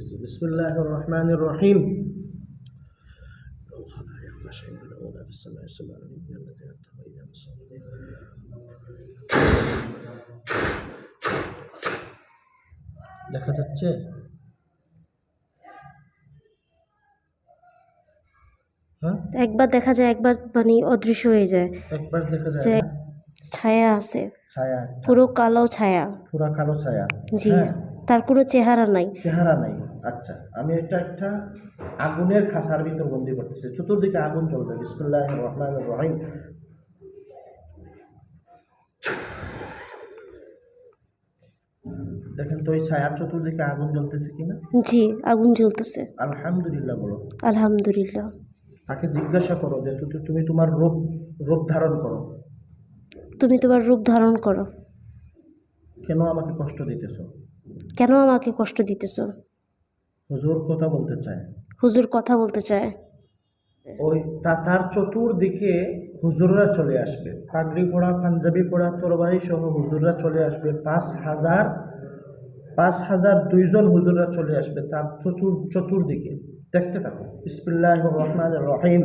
বলতেছি। বিসমিল্লাহির রহমানির রহিম। দেখা যাচ্ছে? হ্যাঁ, একবার দেখা যায়, একবার মানে অদৃশ্য হয়ে যায়, একবার দেখা যায় যে না? ছায়া আছে, ছায়া, পুরো কালো ছায়া। পুরা কালো ছায়া। জি, হ্যাঁ, তার কোনো চেহারা নাই। চেহারা নাই। আচ্ছা, আমি একটা আগুনের খাঁচার ভিতর বন্দি করতেছি, চতুর্দিকে আগুন জ্বলবে। বিসমিল্লাহির রহমানির রহিম। দেখেন তো ওই ছায়ার চতুর্দিকে আগুন জ্বলতেছে কিনা? জি, আগুন জ্বলতেছে। আলহামদুলিল্লাহ বলো। আলহামদুলিল্লাহ। তাকে জিজ্ঞাসা করো যে তুমি তোমার রূপ ধারণ করো। তুমি তোমার রূপ ধারণ করো। কেন আমাকে কষ্ট দিতেছো? কেন আমাকে কষ্ট দিতেছো? হুজুর কথা বলতে চায়। হুজুর কথা বলতে চায়। ওই তার চতুর্দিকে হুজুররা চলে আসবে, পাগড়ি পড়া, পাঞ্জাবি পড়া, তরবারি সহ হুজুররা চলে আসবে। 5,000 2জন হুজুররা চলে আসবে তার চতুর্দিকে। দেখতে থাকো। বিসমিল্লাহির রহমানির রহিম।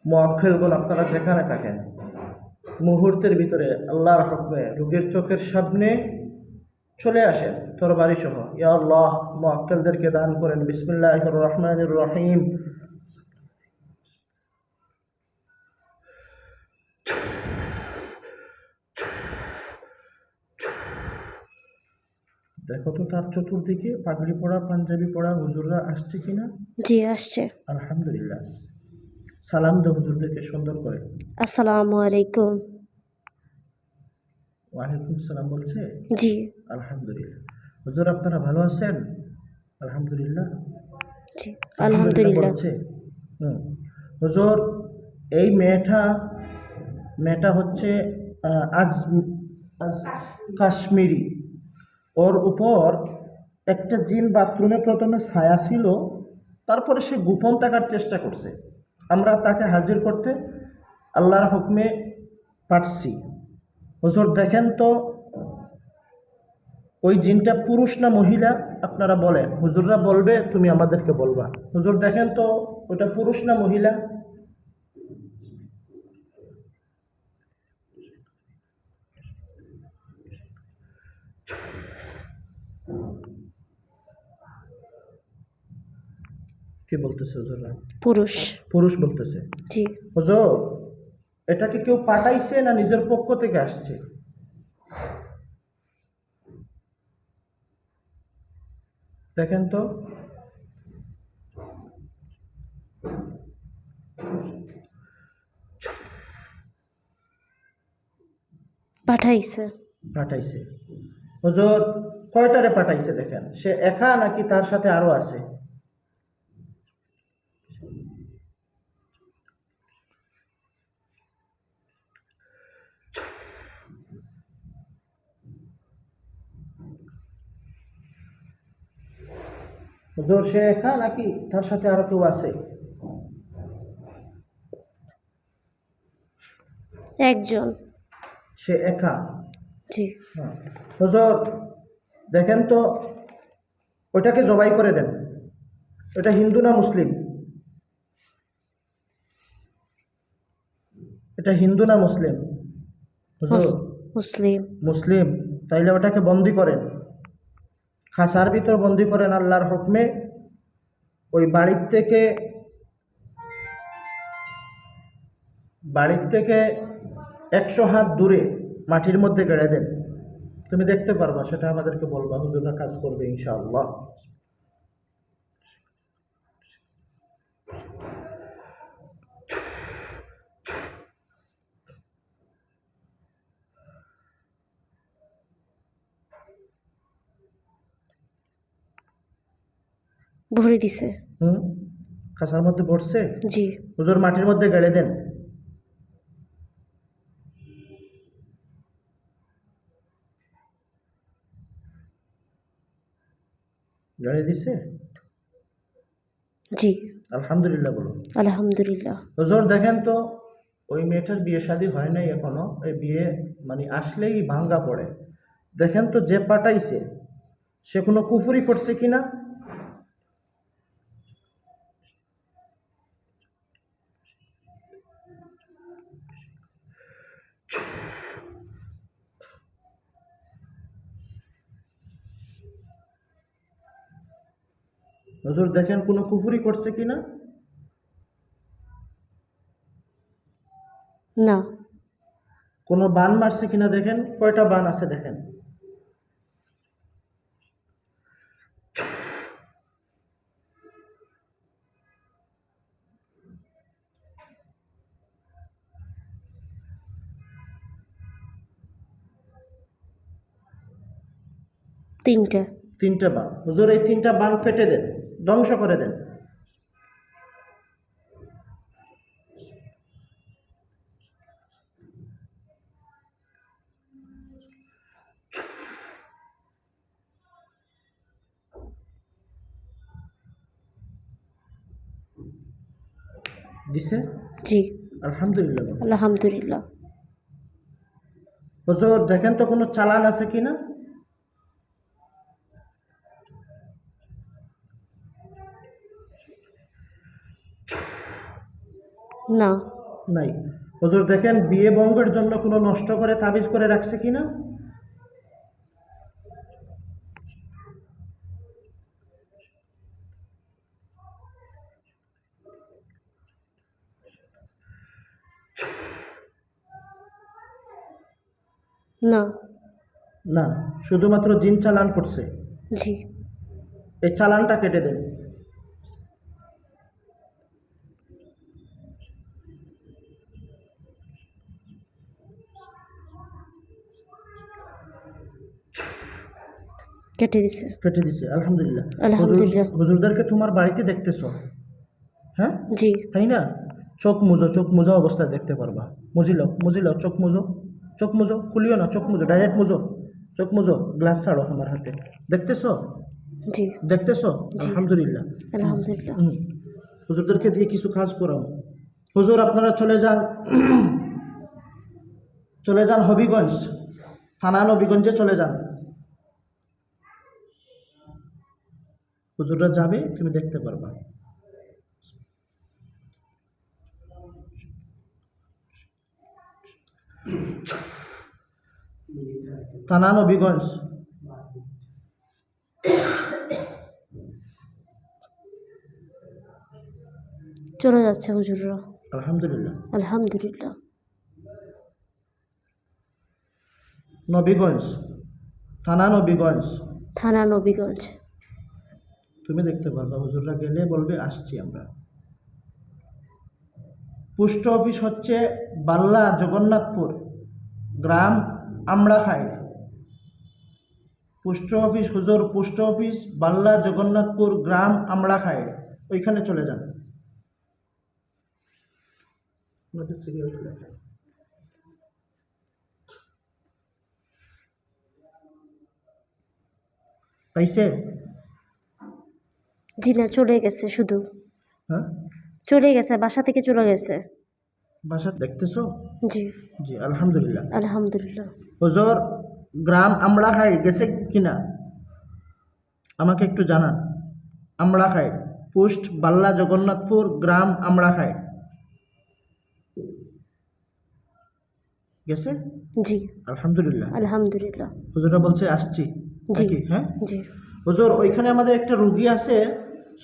মুআক্কিলগণ, আপনারা যেখানে থাকেন, মুহূর্তের ভিতরে আল্লাহর হুকমে রোগীর চোখের সামনে চলে আসেন তরবারি সহ। ইয়া আল্লাহ, মুআক্কিলদেরকে দান করেন। বিসমিল্লাহির রহমানির রহিম। দেখো তো তার চতুর্দিকে পাগড়ি পড়া, পাঞ্জাবি পড়া হুজুররা আসছে কিনা? জি, আসছে। আলহামদুলিল্লাহ। সালাম দো হুজুরদেরকে সুন্দর করে। আসসালামু আলাইকুম। ওয়ালাইকুম সালাম বলছে। জি। আলহামদুলিল্লাহ। হুজুর আপনারা ভালো আছেন? আলহামদুলিল্লাহ। জি, আলহামদুলিল্লাহ আলহামদুলিল্লাহ। বলছে। হুজুর, এই মেয়েটা হচ্ছে আজ কাশ্মীরি। ওর উপর একটা জিন বাথরুমে প্রথমে ছায়া ছিল, তারপরে সে গোপন থাকার চেষ্টা করছে। আমরা তাকে হাজির করতে আল্লাহর হুকমে পারছি। হুজুর দেখেন তো ওই জিনটা পুরুষ না মহিলা? আপনারা বলেন, হুজুররা বলবে, তুমি আমাদেরকে বলবা। হুজুর দেখেন তো ওটা পুরুষ না মহিলা? কে বলতেছে হুজুররা? পুরুষ। পুরুষ বলতেছে। জি। হুজুর, এটাকে কেউ পাঠাইছে না নিজের পক্ষ থেকে আসছে? দেখেন তো। পাঠাইছে। পাঠাইছে। হুজুর, কয়টারে পাঠাইছে দেখেন? সে একা নাকি তার সাথে আরো আছে? হুজুর, সে একা নাকি তার সাথে আরো কেউ আছে? একজন। সে একা। জি। হ্যাঁ। হুজুর দেখেন তো ওটাকে জবাই করে দেন। এটা হিন্দু না মুসলিম? এটা হিন্দু না মুসলিম? হুজুর মুসলিম। মুসলিম। তাইলে ওটাকে বন্দি করেন, খাঁচার ভিতর বন্দি করেন আল্লাহর হুকমে। ওই বাড়ির থেকে 100 হাত দূরে মাটির মধ্যে গেড়ে দেন। তুমি দেখতে পারবা, সেটা আমাদেরকে বলবা, হুজুররা কাজ করবে ইনশাআল্লাহ। ভরে দিছে। খাঁচার মধ্যে পড়ছে। জি। হুজুর মাটির মধ্যে গেড়ে দেন। গেড়ে দিছে। জি। আলহামদুলিল্লাহ বলুন। আলহামদুলিল্লাহ। হুজুর দেখেন তো ওই মেয়েটার বিয়ে শাদী হয় নাই এখনো। এই বিয়ে মানে আসলেই ভাঙ্গা পড়ে। দেখেন তো যে পাঠাইছে সে কোনো কুফরি করছে কিনা, হুজুর দেখেন কোনো কুফরি করছে কিনা। না। কোনো বান মারছে কিনা দেখেন, কয়টা বান আছে দেখেন। তিনটা। তিনটা বান। হুজুর এই তিনটা বান কেটে দেন, ধ্বংস করে দেন। দিছে? জি। আলহামদুলিল্লাহ। আলহামদুলিল্লাহ। হুজুর দেখেন তো কোনো চালান আছে কিনা। না। নাই। হুজুর দেখেন বিয়ে ভঙ্গের জন্য কোনো নষ্ট করে তাবিজ করে রাখছে কিনা। না। না, শুধুমাত্র জিন চালান করছে। জি। এই চালানটা কেটে দেন। কেটে দিছে। কেটে দিছে। আলহামদুলিল্লাহ। আলহামদুলিল্লাহ। হুজুরদেরকে তোমার বাড়িতে দেখতেছ, হ্যাঁ জি। তাই না? চোখ মুজো, চোখ মুজো অবস্থায় দেখতে পারবা। মুজিলাও, মুজিলাও, চোখ মুজো, চোখ মুজো, খুলিও না, চোখ মুজো, ডাইরেক্ট মুজো, চোখ মুজো, গ্লাস ছাড়ো আমার হাতে। দেখতেছো? জি। দেখতেছো? জি। আলহামদুলিল্লাহ। আলহামদুলিল্লাহ। হুজুরদেরকে দিয়ে কিছু কাজ করাও। হুজুর আপনারা চলে যান, চলে যান হবিগঞ্জ, থানা নবীগঞ্জে চলে যান। হুজুররা যাবে, তুমি দেখতে পারবা। থানা নবীগঞ্জ। চলে যাচ্ছে হুজুররা। আলহামদুলিল্লাহ। আলহামদুলিল্লাহ। নবীগঞ্জ, থানা নবীগঞ্জ। থানা নবীগঞ্জ। তুমি দেখতে পারবা। হুজুররা গেলে বলবে আসছি আমরা। পোস্ট অফিস হচ্ছে বাল্লা জগন্নাথপুর, গ্রাম আমড়াখাই। পোস্ট অফিস হুজুর, পোস্ট অফিস বাল্লা জগন্নাথপুর, গ্রাম আমড়াখাই, ওইখানে চলে যান। পাইছে? জি না, চলে গেছে শুধু। হ্যাঁ, চলে গেছে, বাসা থেকে চলে গেছে। বাসা দেখতেছো? জি। জি আলহামদুলিল্লাহ। আলহামদুলিল্লাহ। হুজুর গ্রাম আমড়াখাই গেছে কিনা আমাকে একটু জানান। আমড়াখাই, পোস্ট বাল্লা জগন্নাথপুর, গ্রাম আমড়াখাই। গেছে? জি। আলহামদুলিল্লাহ। আলহামদুলিল্লাহ। হুজুররা বলছে আসছি। জি। নাকি? হ্যাঁ জি। হুজুর ওইখানে আমাদের একটা রুগী আছে,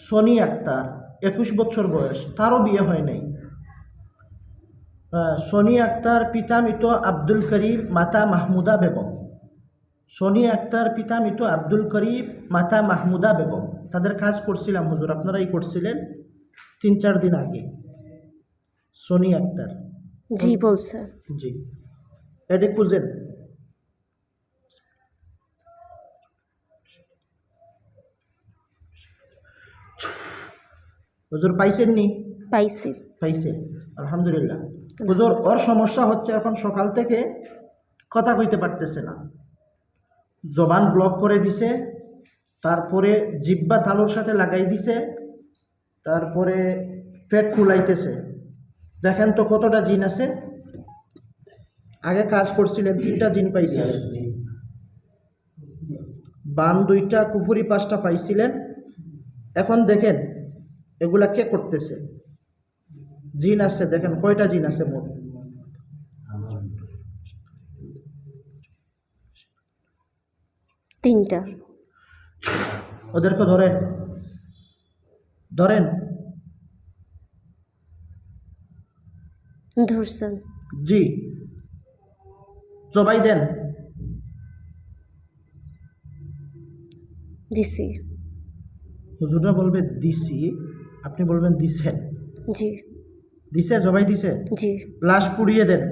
সনি আক্তার, 21 বছর বয়স, তারও বিয়ে হয় নাই। সনি আক্তার পিতা মৃত আব্দুল করিম, মাতা মাহমুদা বেগম। সনি আক্তার পিতা মৃত আব্দুল করিম, মাতা মাহমুদা বেগম। তাদের কাজ করছিলাম হুজুর, আপনারাই করছিলেন 3-4 দিন আগে। সনি আক্তার। জি বলছে। জি, এটা খুঁজেন। হুজুর পাইছেননি? পাইছি। পাইছে। আলহামদুলিল্লাহ। হুজুর ওর সমস্যা হচ্ছে এখন সকাল থেকে কথা কইতে পারতেছে না, জবান ব্লক করে দিছে, তারপরে জিহ্বা তালুর সাথে লাগাই দিছে, তারপরে পেট ফুলাইতেছে। দেখেন তো কতটা জিন আছে। আগে কাজ করছিলেন 3টা জিন পাইছিলেন, বান 2টা, কুফুরি 5টা পাইছিলেন। এখন দেখেন এগুলা কে করতেছে? জিন আছে, দেখেন কয়টা জিন আছে মোট? 3টা। ওদেরকে ধরেন, ধরেন। ধরছেন। জি, জবাই দেন। দিছি। হুজুররা বলবে দিছি, আপনি বলবেন দিছেন। জি। দিছে, জবাই দিছে। জি। লাশ পুড়িয়ে দেন।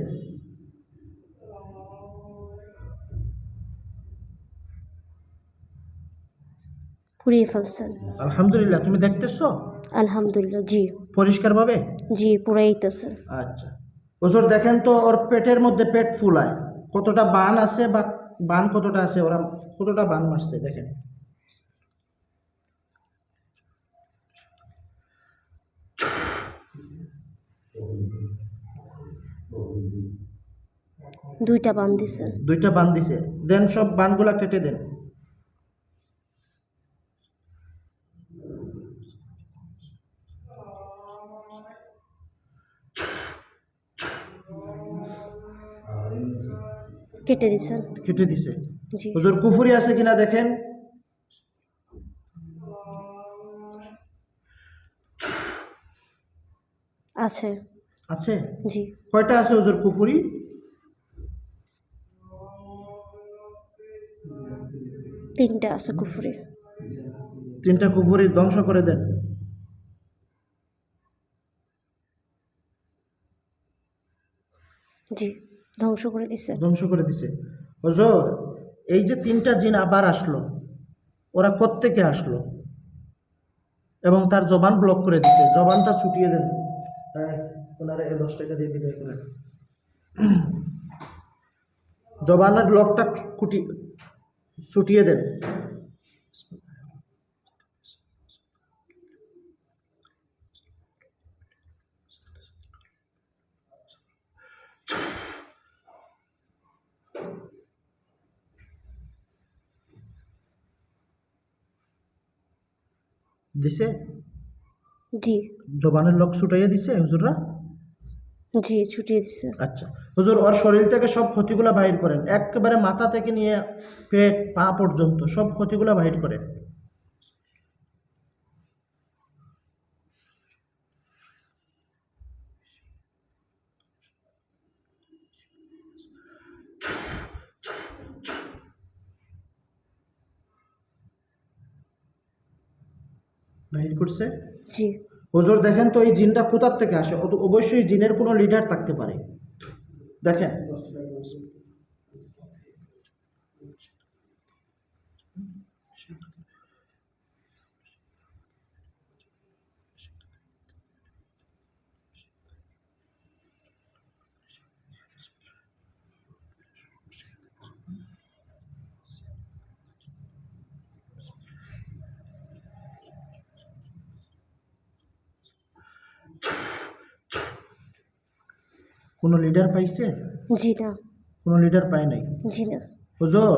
পুড়িয়ে ফেলছেন। আলহামদুলিল্লাহ। তুমি দেখতেছো আলহামদুলিল্লাহ। জি। পরিষ্কারভাবে? জি, পুড়াইতেছে। আচ্ছা, হুজুর দেখেন তো ওর পেটের মধ্যে পেট ফুলায় কতটা বান আছে, বা বান কতটা আছে, ওরা কতটা বান মারছে দেখেন। দুইটা বান দিছে। 2টা বান দিছে। দেন সব বানগুলা কেটে দেন। কেটে দিছেন। কেটে দিছে। জি। হুজুর কুফুরি আছে কিনা দেখেন। আছে। আছে? জি। কয়টা আছে হুজুর কুফুরি? 3টা আছে কুফরি। 3টা কুফুরি ধ্বংস করে দেন। জি, ধ্বংস করে দিছে। ধ্বংস করে দিছে। হুজুর এই যে 3টা জিন আবার আসলো, ওরা কোত্থেকে আসলো? এবং তার জবান ব্লক করে দিছে। জবানটা ছুটিয়ে দেন। ওনারা 10 টাকা দিয়ে বিদায় করেন। জবানের ব্লকটা ছুটিয়ে দেন। দিছে? জি। জবানের লক ছুটাইয়া দিছে হুজুররা? জি, ছুটিয়ে দিছে। আচ্ছা হুজুর, ওর শরীর থেকে সব ক্ষতিগুলা বাহির করেন, একেবারে মাথা থেকে নিয়ে পেট পা পর্যন্ত সব ক্ষতিগুলা বাহির করেন। বাহির করছে? জি। হুজুর দেখেন তো এই জিনটা কোথার থেকে আসে? অবশ্যই জিনের কোনো লিডার থাকতে পারে। দেখেন কোনো লিডার পাইছে? জি না। কোনো লিডার পায় নাই। জি না। হুজুর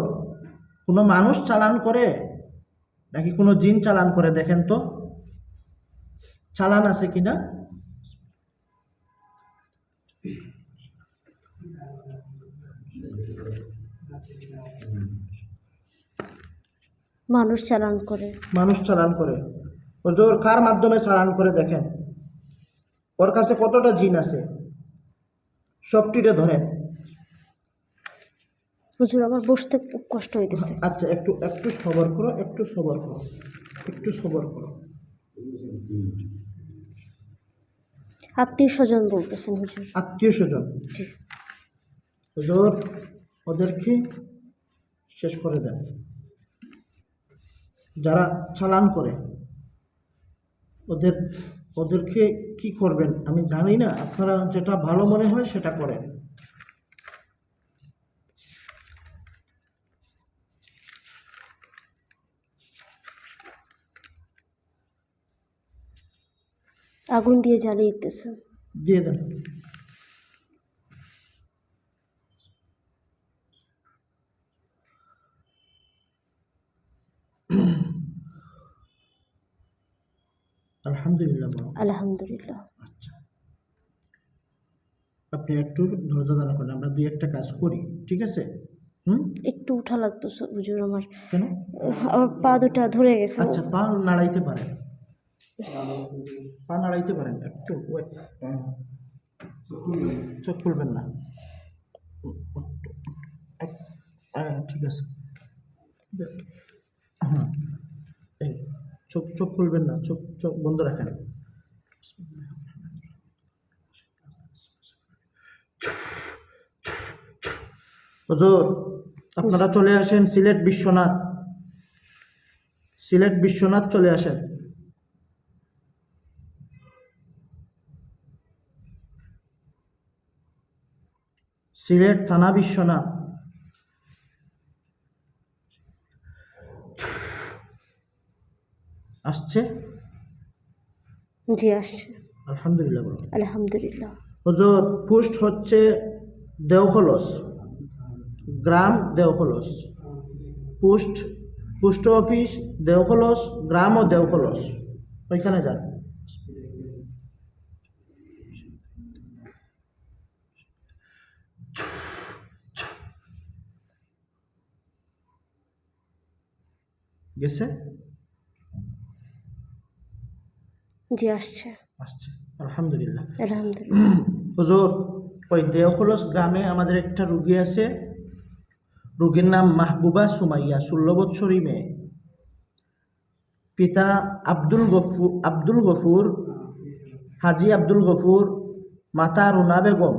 কোনো মানুষ চালান করে নাকি কোনো জিন চালান করে দেখেন তো, চালান আছে কিনা। মানুষ চালান করে। মানুষ চালান করে। হুজুর কার মাধ্যমে চালান করে দেখেন। ওর কাছে কতটা জিন আছে সবটিরে ধরেন। হুজুর আমার বসতে খুব কষ্ট হইতেছে। আচ্ছা একটু একটু সবর করো, একটু সবর করো, একটু সবর করো। আত্মীয় স্বজন বলতেছেন হুজুর? আত্মীয় স্বজন। জি। হুজুর ওদেরকে শেষ করে দেন। যারা চালান করে ওদেরকে কি করবেন আমি জানি না, আপনারা যেটা ভালো মনে হয় সেটা করেন। আগুন দিয়ে জ্বালিয়ে দিতেছে। দিয়ে দেন। আলহামদুলিল্লাহ বলো। আলহামদুলিল্লাহ। আচ্ছা, আপনি একটু ধৈর্য ধারণ করেন, আমরা দুই একটা কাজ করি, ঠিক আছে? একটু উঠা লাগতেছে হুজুর আমার। কেন? আমার পা দুটা ধরে গেছে। আচ্ছা, পা নাড়াইতে পারেন, পা নাড়াইতে পারেন একটু। ওয়েট, চোখ খুলবেন না। ঠিক আছে, হ্যাঁ, এই চোখ চোখ খুলবেন না, চোখ চোখ বন্ধ রাখেন। হুজুর, আপনারা চলে আসেন সিলেট বিশ্বনাথ, সিলেট বিশ্বনাথ চলে আসেন। সিলেট থানা বিশ্বনাথ। আসছে? জি আসছে। আলহামদুলিল্লাহ বলো। আলহামদুলিল্লাহ। হুজুর, পোস্ট হচ্ছে দেওখলস, গ্রাম দেওখলস। পোস্ট, পোস্ট অফিস দেওখলস, গ্রামও দেওখলস, ওইখানে যান। গেছে? জি আসছে। আসছে, আলহামদুলিল্লাহ। আলহামদুলিল্লাহ। হুজুর, ওই দেওখলস গ্রামে আমাদের একটা রুগী আছে, রুগীর নাম মাহবুবা সুমাইয়া, 16 বৎসরী মেয়ে। পিতা আব্দুল গফুর, হাজি আব্দুল গফুর, মাতা রুনা বেগম।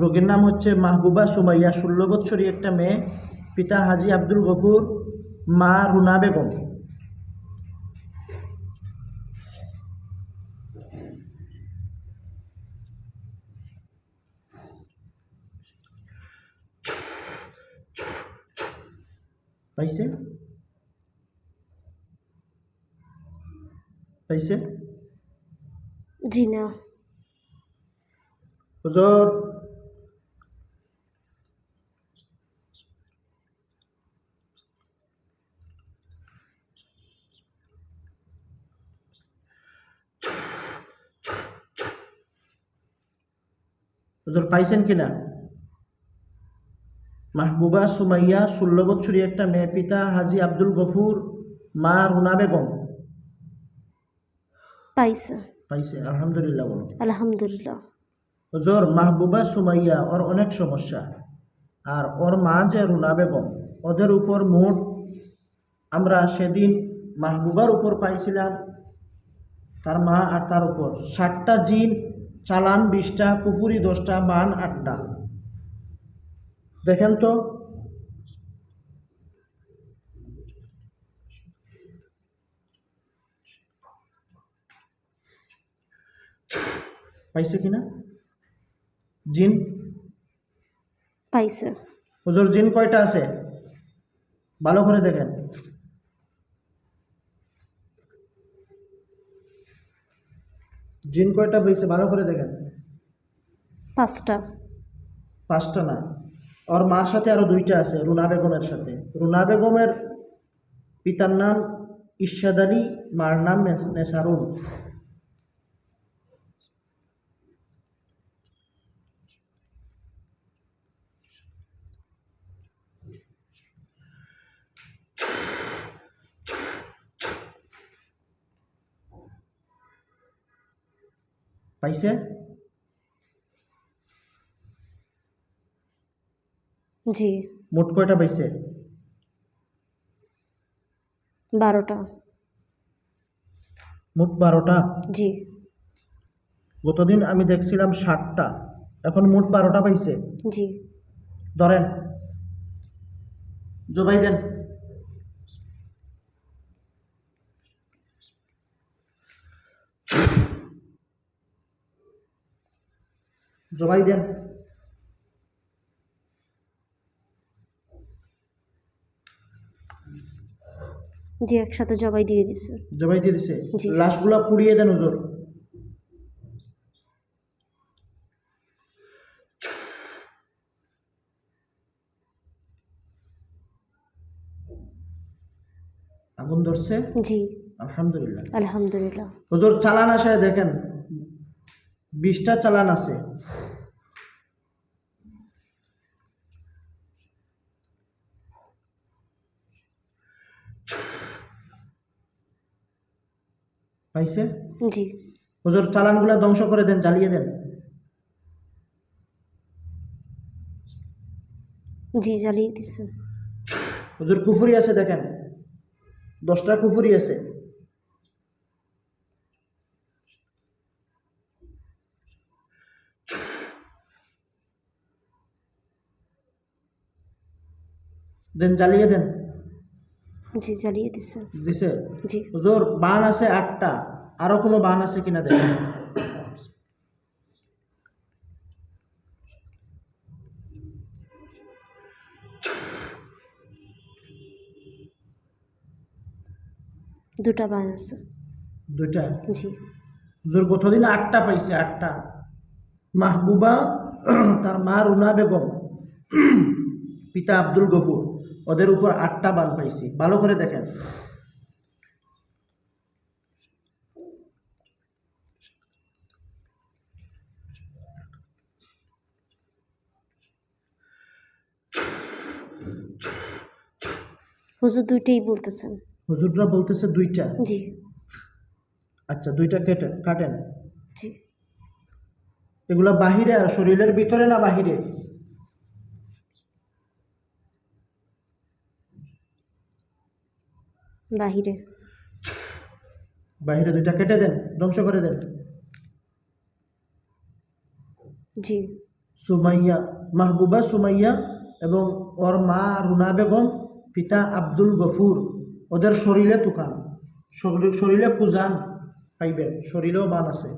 রোগীর নাম হচ্ছে মাহবুবা সুমাইয়া, 16 বৎসরী একটা মেয়ে। পিতা হাজি আব্দুল গফুর, মা রুনা বেগম। পাইছে? পাইছে? জি না। হুজুর, হুজুর পাইছেন কিনা? মাহবুবা সুমাইয়া, 16 বৎসরী একটা মেয়ে। পিতা হাজি আব্দুল গফুর, মা রুনা বেগম। পাইছে। পাইছে, আলহামদুলিল্লাহ বলো। আলহামদুলিল্লাহ। হুজুর, মাহবুবা সুমাইয়া ওর অনেক সমস্যা, আর ওর মা যে রুনা বেগম, ওদের উপর মোট আমরা সেদিন মাহবুবার উপর পাইছিলাম, তার মা আর তার উপর 60টা জিন, চালান 20টা, কুফুরি 10টা, মান 8টা। দেখেন তো। পাইছে কিনা জিন? পাইছে। হুজুর, জিন কয়টা আছে ভালো করে দেখেন। জিন কয়টা পাইছে ভালো করে দেখেন। 5টা। 5টা না, ওর মার সাথে আরো 2টা আছে, রুনা বেগমের সাথে। রুনা বেগমের পিতার নাম ইরশাদ আলী, মার নাম নেসারুন। পাইছে? জি। মোট কয়টা পাইছে? 12টা। মোট 12টা। জি। গতদিন আমি দেখছিলাম 60টা, এখন মোট 12টা পাইছে। জি। ধরেন, জবাই দেন। জবাই দেন। জি একসাথে জবাই দিয়ে দিছে। জবাই দিয়ে দিছে। জি। লাশগুলা পুড়িয়ে দেন হুজুর। আগুন ধরছে? জি আলহামদুলিল্লাহ। আলহামদুলিল্লাহ। হুজুর চালান আসে দেখেন 20টা চালান আছে। পাইছে? জি হুজুর চালানগুলা ধ্বংস করে দেন, জ্বালিয়ে দেন। জি জ্বালিয়ে দিছে। হুজুর কুফুরি আছে দেখেন 10টা কুফুরি আছে। দেন, জ্বালিয়ে দেন। জি জ্বালিয়ে দিছে। দিছে? জি হুজুর বান আছে 8টা, আরো কোনো বান আছে কিনা দেখেন। দুটা বান আছে। 2টা। জি হুজুর গতদিন 8টা পাইছে, 8টা। মাহবুবা তার মা রুনা বেগম, পিতা আব্দুল গফুর, ওদের উপর 8টা বান পাইছি। ভালো করে দেখেন। হুজুর দুইটাই বলতেছেন। হুজুররা বলতেছে 2টা। জি আচ্ছা 2টা কেটে কাটেন। জি এগুলা বাহিরে আর শরীরের ভিতরে না বাহিরে? বাহিরে। বাহিরে 2টা কেটে দেন, ধ্বংস করে দেন। জি সুমাইয়া, মাহবুবা সুমাইয়া এবং ওর মা রুনা বেগম, পিতা আব্দুল গফুর, ওদের শরীরে তুকান, শরীরে কুজান পাইবেন, শরীরেও বান আছে।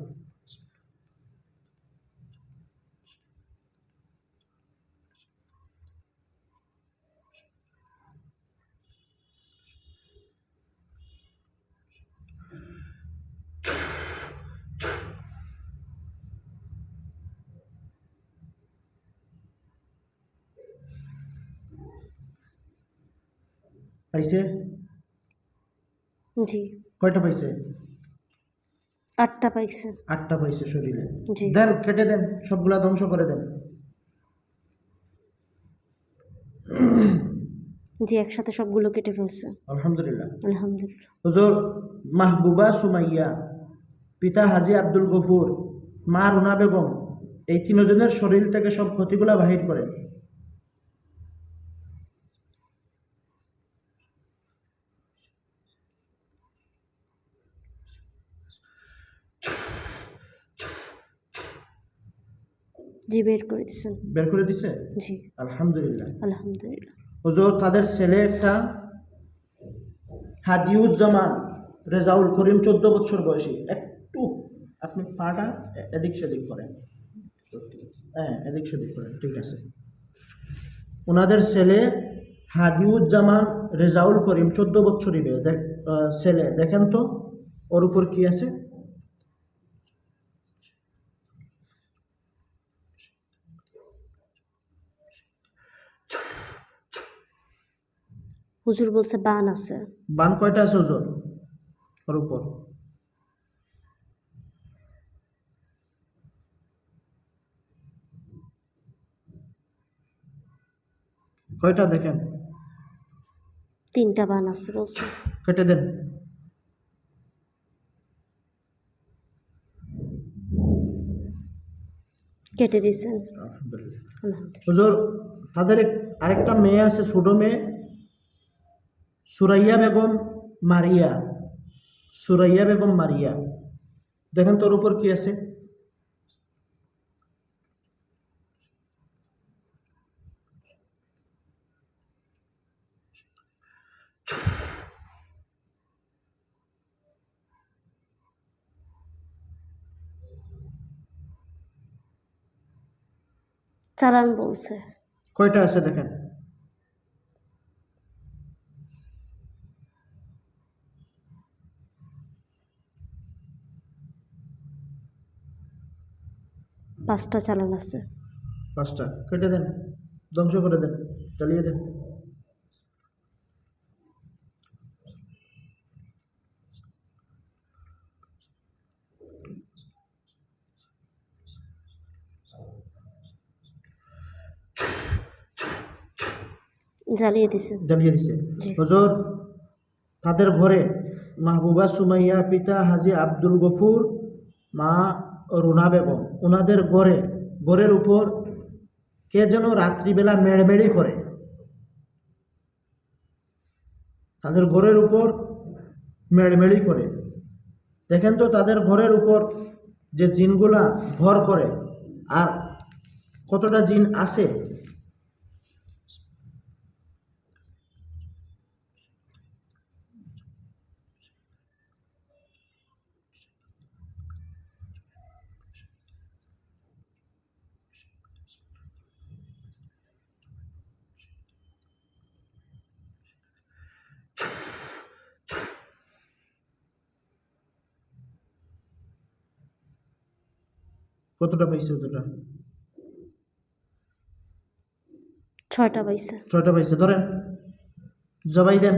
পাইছে? জি কয়টা পাইছে? 8টা পাইছে। 8টা পাইছে শরীরে। জি দেন, কেটে দেন, সবগুলা ধ্বংস করে দেন। জি একসাথে সবগুলো কেটে ফেলছে। আলহামদুলিল্লাহ। আলহামদুলিল্লাহ। হুজুর মাহবুবা সুমাইয়া, পিতা হাজি আব্দুল গফুর, মা রুনা বেগম, এই 3 জনের শরীর থেকে সব ক্ষতিগুলা বাহির করেন। জি বের করে দিছেন। বের করে দিছে? জি আলহামদুলিল্লাহ। আলহামদুলিল্লাহ। হুজুর তাদের ছেলে একটা হাদিউজ্জামান রেজাউল করিম 14 বছর বয়সী। একটু আপনি পাটা এদিক সেদিক করেন, হ্যাঁ এদিক সেদিক করেন, ঠিক আছে। ওনাদের ছেলে হাদিউজ্জামান রেজাউল করিম 14 বছরই ছেলে, দেখেন তো ওর উপর কি আছে। হুজুর বলছে বান আছে। বান কয়টা আছে হুজুর ওর উপর? কয়টা দেখেন? 3টা বান আছে বলছে। কেটে দেন। কেটে দিছেন। আলহামদুলিল্লাহ। আলহামদুলিল্লাহ। হুজুর তাদের আরেকটা মেয়ে আছে, ছোট মেয়ে সুরাইয়া বেগম মারিয়া, সুরাইয়া বেগম মারিয়া, দেখেন তোর উপর কি আছে। চালান বলছে। কয়টা আছে দেখেন। পাঁচটা চালান আছে। 5টা কেটে দেন, ধ্বংস করে দেন, জ্বালিয়ে দেন। জ্বালিয়ে দিছে। জ্বালিয়ে দিছে। জি। হুজুর তাদের ঘরে মাহবুবা সুমাইয়া, পিতা হাজী আব্দুল গফুর, মা রুনা বেগম, ওনাদের ঘরের উপর কে যেন রাত্রিবেলা মেড়মেড়ি করে, তাদের ঘরের উপর মেড়মেড়ি করে। দেখেন তো তাদের ঘরের উপর যে জিনগুলা ভর করে আর কতটা জিন আছে। কতটা পাইছে ওটা? 6টা পাইছে। 6টা পাইছে। ধরেন, জবাই দেন,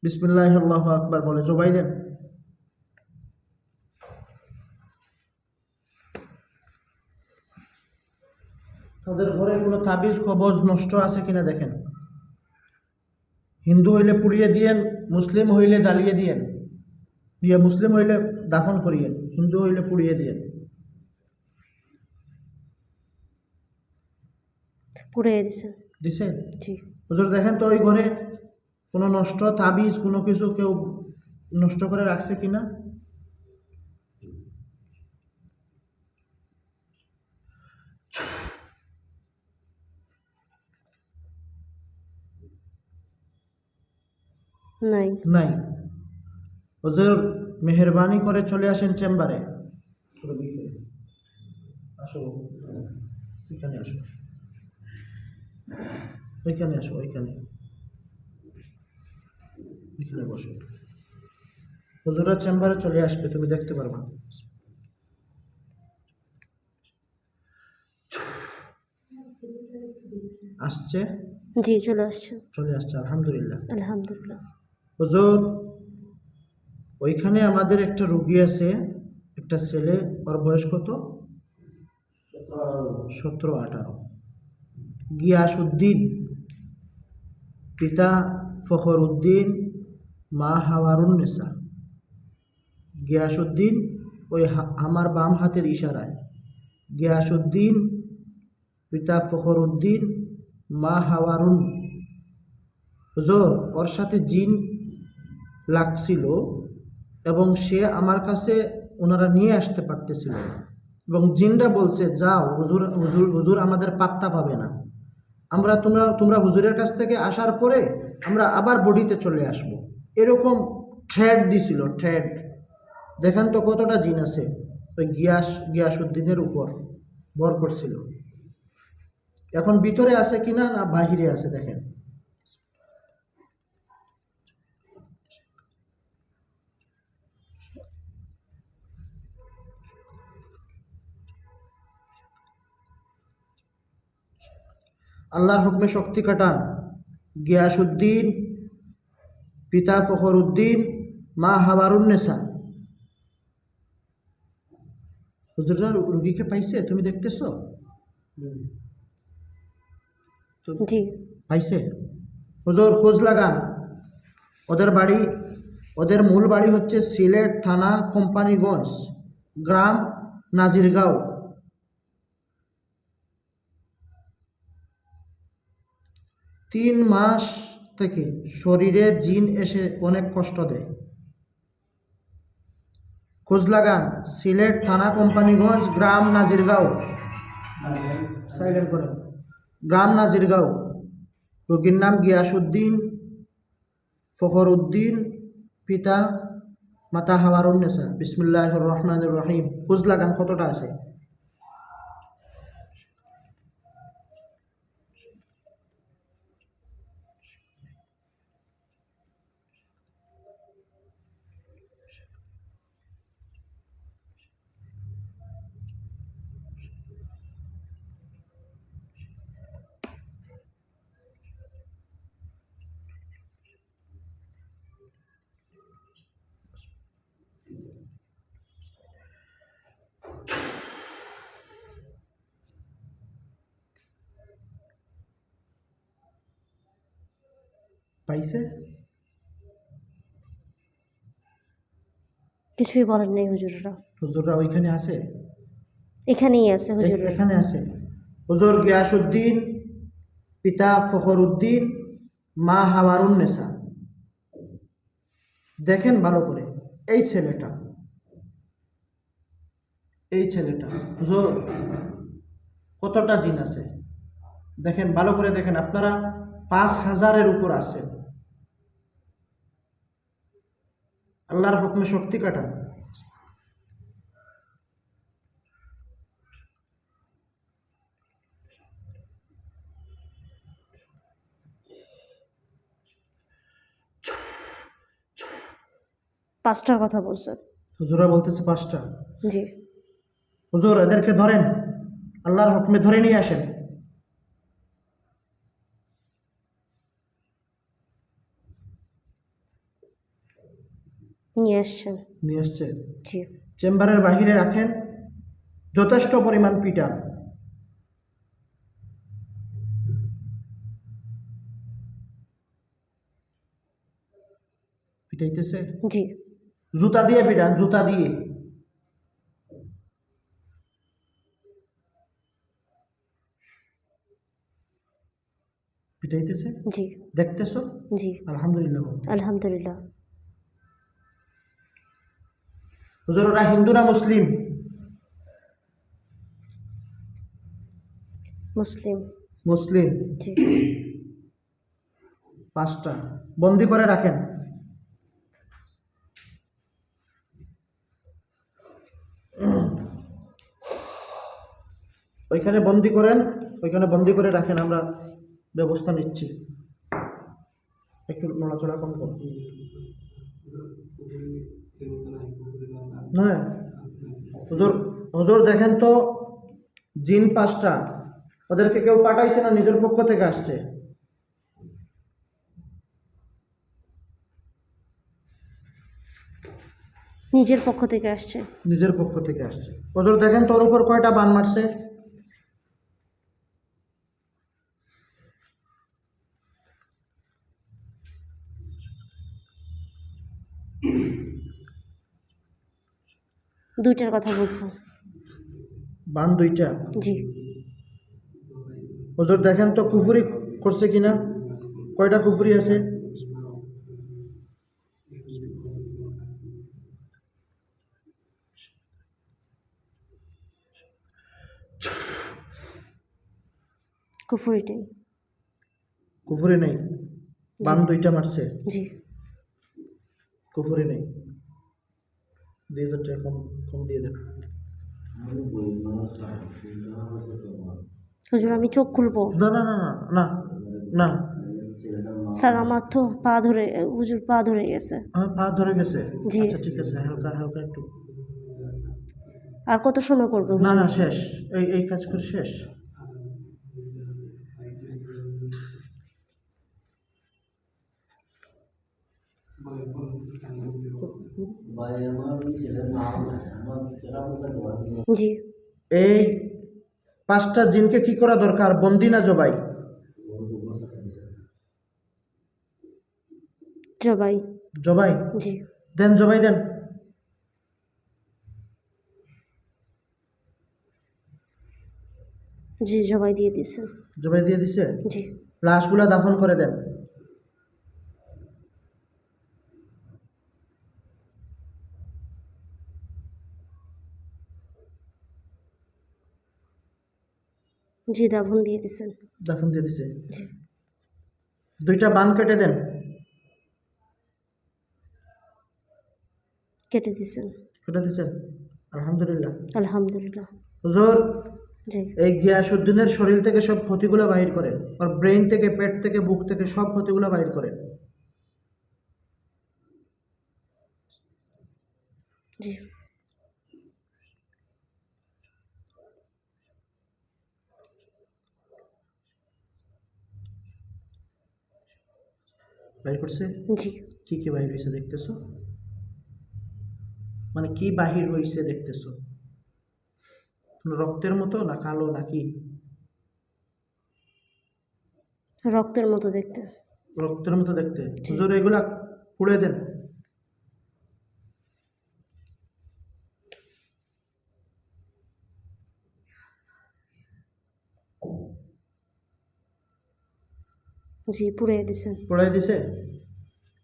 বিসমিল্লাহ আল্লাহু আকবার বলে জবাই দেন। তাদের ঘরে কোনো তাবিজ কবজ নষ্ট আছে কিনা দেখেন। হিন্দু হইলে পুড়িয়ে দিয়েন, মুসলিম হইলে জ্বালিয়ে দিয়েন, মুসলিম হইলে দাফন করিয়েন, হিন্দু হইলে পুড়িয়ে দিয়েন। পুড়িয়ে দিছে। দিছে? জি। হুজুর দেখেন তো ওই ঘরে কোনো নষ্ট তাবিজ কোনো কিছু কেউ নষ্ট করে রাখছে কিনা। নাই। নাই। হুজুর মেহেরবানি করে চলে আসেন চেম্বারে। আসো, এখানে আসো, ওইখানে আসো, ওইখানে বসো। হুজুরা চেম্বারে চলে আসবে, তুমি দেখতে পারবা। আসছে? জি, চলে আসছে। চলে আসছে, আলহামদুলিল্লাহ। আলহামদুলিল্লাহ। হুজুর ওইখানে আমাদের একটা রোগী আছে, একটা ছেলে, ওর বয়স কত? 17-18। গিয়াসউদ্দিন, পিতা ফখরউদ্দিন, মা হাওয়ারুন্নেসা। গিয়াসউদ্দিন ওই আমার বাম হাতের ইশারায়, গিয়াসউদ্দিন, পিতা ফখরউদ্দিন, মা হাওয়ারুন। হুজুর ওর সাথে জিন লাগছিল এবং সে আমার কাছে ওনারা নিয়ে আসতে পারতেছিল না। এবং জিনরা বলছে, যাও হুজুর, হুজুর হুজুর আমাদের পাত্তা পাবে না, তোমরা হুজুরের কাছ থেকে আসার পরে আমরা আবার বডিতে চলে আসব। এরকম থ্রেড দিছিল, থ্রেড। দেখেন তো কতটা জিন আছে ওই গিয়াসউদ্দিনের উপর ভর করছিল। এখন ভিতরে আছে কিনা না বাহিরে আছে দেখেন। আল্লাহর হুকমে শক্তি কাটান। গিয়াসউদ্দিন, পিতা ফখরউদ্দিন, মা হাওয়ারুন্নেসা। হুজুররা রুগীকে পাইছে, তুমি দেখতেছো? জি। পাইছে? হুজুর খোঁজ লাগান। ওদের মূল বাড়ি হচ্ছে সিলেট থানা কোম্পানিগঞ্জ, গ্রাম নাজিরগাঁও। 3 মাস থেকে শরীরে জিন এসে অনেক কষ্ট দেয়। খোঁজ লাগান, সিলেট থানা কোম্পানিগঞ্জ, গ্রাম নাজিরগাঁও। সাইলেন্ট করেন। গ্রাম নাজিরগাঁও। রোগীর নাম গিয়াসউদ্দিন ফখরউদ্দিন, পিতা মাতা হাওয়ারুন্নেসা। বিসমিল্লাহির রহমানির রহিম। খোঁজ লাগান কতটা আছে। পাইছে? কিছুই বলেন নাই হুজুররা। হুজুররা ওইখানে আছে? এখানেই আছে হুজুররা। এখানে আছে। হুজুর গিয়াসউদ্দিন, পিতা ফখরুদ্দিন, মা হাওয়ারুন্নেসা। দেখেন ভালো করে, এই ছেলেটা, এই ছেলেটা হুজুর কতটা জিন আছে দেখেন, ভালো করে দেখেন। আপনারা 5,000-এর উপর আছে। আল্লাহর হুকমে শক্তি কাটান। পাঁচটার কথা বলছেন। হুজুরা বলতেছে 5টা। জি। হুজুর এদেরকে ধরেন, আল্লাহর হুকমে ধরে নিয়ে আসেন। নিয়ে আসছেন। নিয়ে আসছে। জি। চেম্বারের বাহিরে রাখেন, যথেষ্ট পরিমাণ পিটান। পিটাইতেছে? জি। জুতা দিয়ে পিটান, জুতা দিয়ে। পিটাইতেছে? জি। দেখতেছো? জি। আলহামদুলিল্লাহ বলো। আলহামদুলিল্লাহ। হুজুর ওরা হিন্দু না মুসলিম? মুসলিম। মুসলিম। জি। 5টা বন্দি করে রাখেন। ওইখানে বন্দি করেন, ওইখানে বন্দি করে রাখেন, আমরা ব্যবস্থা নিচ্ছি। একটু নড়াচড়া কম করুন। হ্যাঁ হুজুর, হুজুর দেখেন তো, জিন 5টা, ওদেরকে কেউ পাঠাইছে না নিজের পক্ষ থেকে আসছে? নিজের পক্ষ থেকে আসছে। নিজের পক্ষ থেকে আসছে। হুজুর দেখেন তোর উপর কয়টা বান মারছে? দুইটার কথা বলছেন। বান 2টা। জি। হুজুর দেখেন তো কুফরি করছে কিনা, কয়টা কুফরি আছে? কুফুরি নেই। কুফরি নেই। বান 2টা মারছে, জি। কুফরি নেই। 2,000 টাকা কম কম দিয়ে দেন। হুজুর আমি চোখ খুলবো? না না না না না না। স্যার আমার তো পা ধরে, হুজুর পা ধরে গেছে। আমার পা ধরে গেছে? জি। আচ্ছা ঠিক আছে, হালকা হালকা একটু। আর কত সময় করবে না হুজুর? না শেষ, এই এই কাজ করে শেষ। জি। এই 5টা জিনকে কি করা দরকার, বন্দি না জবাই? জবাই। জবাই। জি। দেন জবাই দেন। জি জবাই দিয়ে দিয়েছেন। জবাই দিয়ে দিছে? জি। লাশগুলা দাফন করে দেন। জি দাফন দিয়ে দিয়েছেন। দাফন দিয়ে দিছে। জি। 2টা বান কেটে দেন। কেটে দিয়েছেন। কেটে দিছেন? আলহামদুলিল্লাহ। আলহামদুলিল্লাহ। হুজুর জি। এই গিয়াসউদ্দিনের শরীর থেকে সব ক্ষতিগুলো বাহির করেন, আর ব্রেন থেকে, পেট থেকে, বুক থেকে সব ক্ষতিগুলো বাহির করেন। জি। বাহির করছে? জি। কি কি বাহির হয়েছে দেখতেছো? মানে কি বাহির হয়েছে দেখতেছো? রক্তের মতো না কালো নাকি? রক্তের মতো দেখতে। রক্তের মতো দেখতে। হুজুর এগুলা পুড়ে দেন। জি পুড়ে দিছেন। পুড়াই দিছে।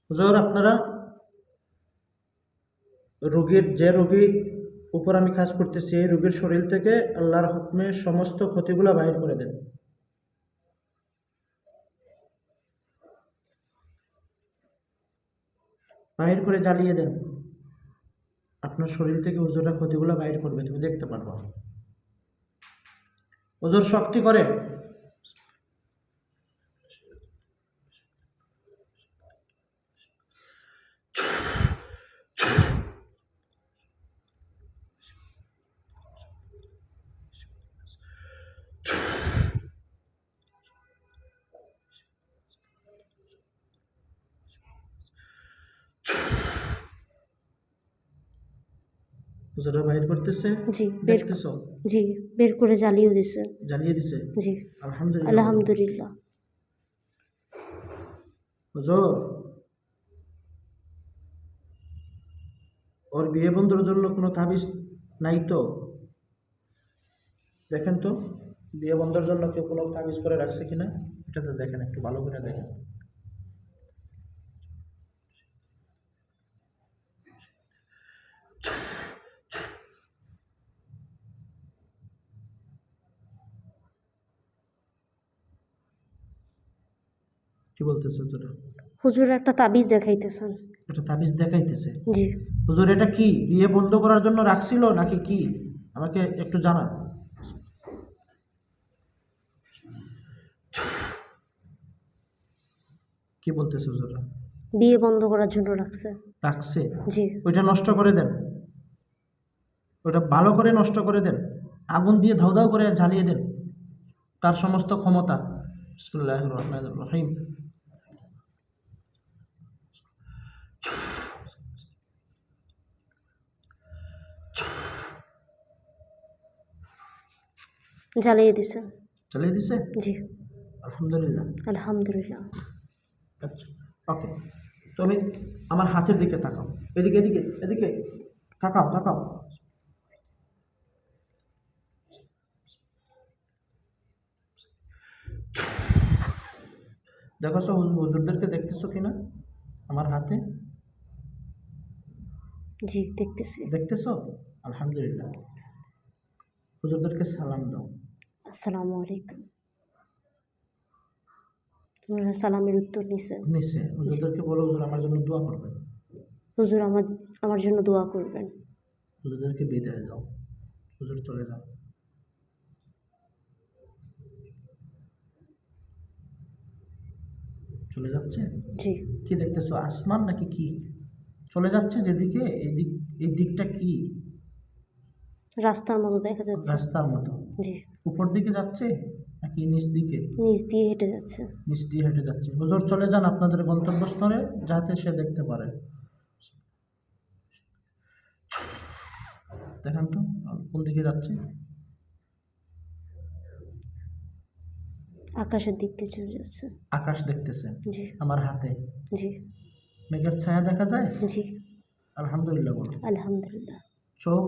হুজুর আপনারা যে রোগী উপর আমি কাজ করতেছি এই রোগীর শরীর থেকে আল্লাহর হুকমে সমস্ত ক্ষতিগুলা বাহির করে দেন। বাহির করে জ্বালিয়ে দেন। আপনার শরীর থেকে হুজুররা ক্ষতিগুলো বাইর করবে, তুমি দেখতে পারবা। হুজুর শক্তি করে। হুজুররা বাইর করতেছে, জি বের দেখতেছো? জি বের করে জ্বালিয়ে দিছে। জ্বালিয়ে দিছে। জি আলহামদুলিল্লাহ। আলহামদুলিল্লাহ। হুজুর ওর বিয়ে বন্ধুর জন্য কোনো তাবিজ নাই তো? দেখেন তো বিয়ে বন্ধুর জন্য কেউ কোনো তাবিজ করে রাখছে কিনা, এটা তো দেখেন, একটু ভালো করে দেখেন। কি বলতেছে হুজুর? হুজুর একটা তাবিজ দেখাইতেছেন। এটা তাবিজ দেখাইতেছে। জি হুজুর এটা কি বিয়ে বন্ধ করার জন্য রাখছিল নাকি কি, আমাকে একটু জানান। কি বলতেছে হুজুররা? বিয়ে বন্ধ করার জন্য রাখছে। রাখছে। জি ওইটা নষ্ট করে দেন, ওইটা ভালো করে নষ্ট করে দেন, আগুন দিয়ে ধাউ ধাউ করে জ্বালিয়ে দেন তার সমস্ত ক্ষমতা। বিসমিল্লাহির রহমানির রহিম। জ্বালিয়ে দিছে। জ্বালিয়ে দিছে। জি আলহামদুলিল্লাহ। আলহামদুলিল্লাহ। আচ্ছা ওকে, তুমি আমার হাতের দিকে তাকাও, এদিকে এদিকে এদিকে তাকাও তাকাও। দেখো হুজুরদেরকে দেখতেছো কিনা আমার হাতে? জি দেখতেছি। দেখতেছো? আলহামদুলিল্লাহ। হুজুরদেরকে সালাম দাও। আসসালামু আলাইকুম। তোমরা সালামের উত্তর নিছে। নিচে হুজুরদেরকে বলো হুজুর আমার জন্য দোয়া করবেন। হুজুর আমার জন্য দোয়া করবেন। হুজুরদেরকে বিদায় দাও, হুজুর চলে যাও। চলে যাচ্ছে। জি কি দেখতেছো, আসমান নাকি কি চলে যাচ্ছে যেদিকে? এই দিকটা কি? রাস্তার মতো দেখা যাচ্ছে। রাস্তার মতো। জি উপর দিকে যাচ্ছে নাকি নিচ দিকে? নিচ দিয়ে হেঁটে যাচ্ছে। নিচ দিয়ে হেঁটে যাচ্ছে। হুজুর চলে যান আপনাদের গন্তব্যস্থলে, যাতে সে দেখতে পারে। দেখেন তো কোন দিকে যাচ্ছে। আকাশের দিক দিয়ে চলে যাচ্ছে। আকাশ দেখতেছে জি আমার হাতে। জি মেঘের ছায়া দেখা যায়। জি আলহামদুলিল্লাহ বলো। আলহামদুলিল্লাহ। চোখ